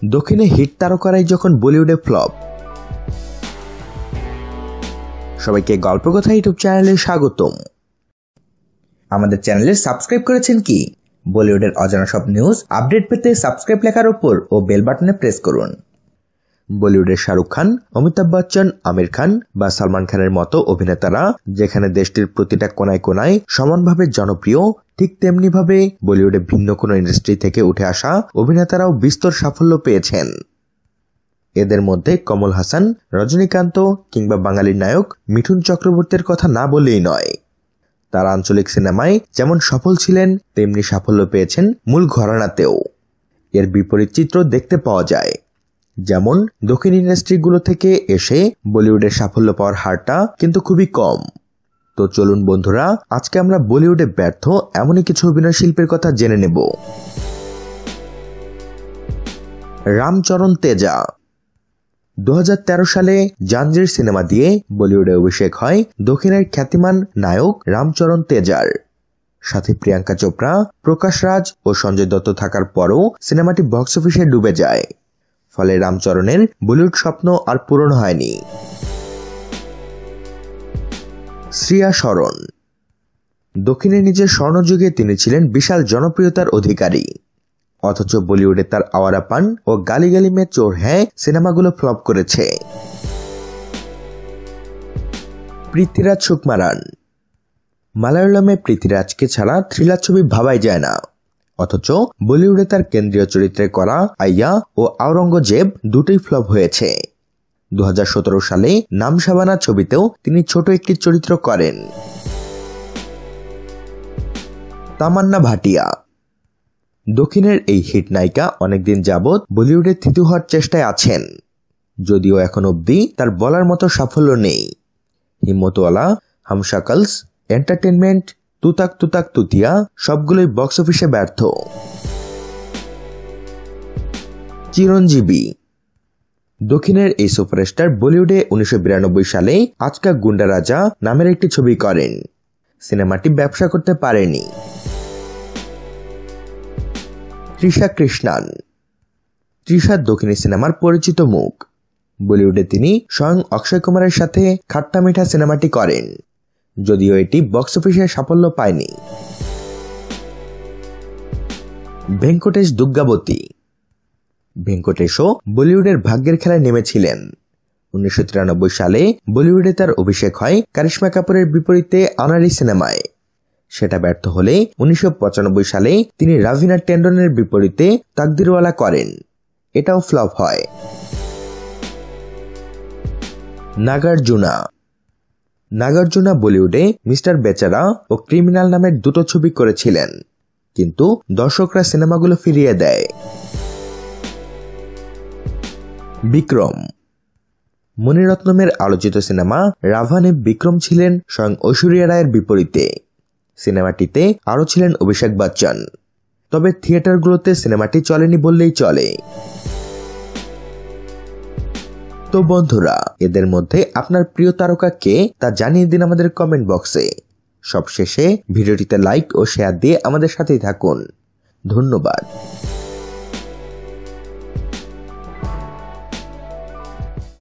দক্ষিণে হিট তারকারাই যখন বলিউডে ফ্লপ। সবাইকে গল্পকথা ইউটিউব চ্যানেলে স্বাগতম। আমাদের চ্যানেলে সাবস্ক্রাইব করেছেন কি? বলিউডের অজানা সব নিউজ আপডেট পেতে সাবস্ক্রাইব লেখার উপর ও বেল বাটনে প্রেস করুন। বলিউডের শাহরুখ খান, অমিতাভ বচ্চন, আমির খান বা সালমান খানের মতো অভিনেতারা যেখানে দেশটির প্রতিটা কোনায় কোনায় সমানভাবে জনপ্রিয়, ঠিক তেমনিভাবে বলিউডে ভিন্ন কোনো ইন্ডাস্ট্রি থেকে উঠে আসা অভিনেতারাও বিস্তর সাফল্য পেয়েছেন। এদের মধ্যে কমল হাসান, রজনীকান্ত কিংবা বাঙালির নায়ক মিঠুন চক্রবর্তীর কথা না বললেই নয়। তারা আঞ্চলিক সিনেমায় যেমন সফল ছিলেন তেমনি সাফল্য পেয়েছেন মূল ঘরানাতেও। এর বিপরীত চিত্র দেখতে পাওয়া যায়, যেমন দক্ষিণ ইন্ডাস্ট্রিগুলো থেকে এসে বলিউডের সাফল্য পাওয়ার হারটা কিন্তু খুবই কম। তো চলুন বন্ধুরা, আজকে আমরা বলিউডে ব্যর্থ এমনই কিছু অভিনয় শিল্পীর কথা জেনে নেব। রামচরণ তেজা 2013 সালে জাঞ্জির সিনেমা দিয়ে বলিউডে অভিষেক হয় দক্ষিণের খ্যাতিমান নায়ক রামচরণ তেজার। সাথে প্রিয়াঙ্কা চোপড়া, প্রকাশ রাজ ও সঞ্জয় দত্ত থাকার পরও সিনেমাটি বক্স অফিসে ডুবে যায়। ফলে রামচরণের বলিউড স্বপ্ন আর পূরণ হয়নি। শ্রিয়া শরণ দক্ষিণের নিজের স্বর্ণযুগে তিনি ছিলেন বিশাল জনপ্রিয়তার অধিকারী, অথচ বলিউডে তার আওয়ারা পান ও গালি গালি মে চোর হ্যাঁ সিনেমাগুলো ফ্লপ করেছে। পৃথ্বীরাজ সুকুমারন মালায়ালামে পৃথ্বীরাজকে ছাড়া থ্রিলার ছবি ভাবাই যায় না, অথচ বলিউডে তার কেন্দ্রীয় চরিত্রে করা আইয়া ও আওরঙ্গজেব দুটোই ফ্লপ হয়েছে। 2017 সালে নাম শাবানা ছবিতেও তিনি ছোট একটি চরিত্র করেন। তামান্না ভাটিয়া দক্ষিণের এই হিট নায়িকা অনেকদিন যাবৎ বলিউডে থিতু হওয়ার চেষ্টায় আছেন, যদিও এখন অবধি তার বলার মতো সাফল্য নেই। হিম্মতওয়ালা, হামশাকলস, এন্টারটেনমেন্ট, তুতাক তুতাক তুতিয়া সবগুলোই বক্স অফিসে ব্যর্থ। চিরঞ্জীবী দক্ষিণের এই সুপারস্টার বলিউডে 1992 সালে আজকা গুন্ডা রাজা নামের একটি ছবি করেন। সিনেমাটি ব্যবসা করতে পারেনি। তৃষা কৃষ্ণান তৃষা দক্ষিণী সিনেমার পরিচিত মুখ। বলিউডে তিনি স্বয়ং অক্ষয় কুমারের সাথে খাট্টা মিঠা সিনেমাটি করেন, যদিও এটি বক্স অফিসে সাফল্য পায়নি। ভেঙ্কটেশ দুর্গাবতী ভেঙ্কটেশও বলিউডের ভাগ্যের খেলায় নেমেছিলেন। 1993 সালে বলিউডে তার অভিষেক হয় কারিশমা কাপুরের বিপরীতে আনারি সিনেমায়। সেটা ব্যর্থ হলে 1995 সালে তিনি রাভিনা টেন্ডনের বিপরীতে তাকদিরওয়ালা করেন, এটাও ফ্লপ হয়। নাগার্জুনা বলিউডে মিস্টার বেচারা ও ক্রিমিনাল নামের দুটো ছবি করেছিলেন, কিন্তু দর্শকরা সিনেমাগুলো ফিরিয়ে দেয়। বিক্রম মণিরত্নমের আলোচিত সিনেমা রাভানে বিক্রম ছিলেন স্বয়ং ঐশ্বরিয়া রায়ের বিপরীতে। সিনেমাটিতে আরও ছিলেন অভিষেক বচ্চন, তবে থিয়েটারগুলোতে সিনেমাটি চলেনি বললেই চলে। তো বন্ধুরা, এদের মধ্যে আপনার প্রিয় তারকা কে তা জানিয়ে দিন আমাদের কমেন্ট বক্সে। সবশেষে ভিডিওটিতে লাইক ও শেয়ার দিয়ে আমাদের সাথেই থাকুন। ধন্যবাদ।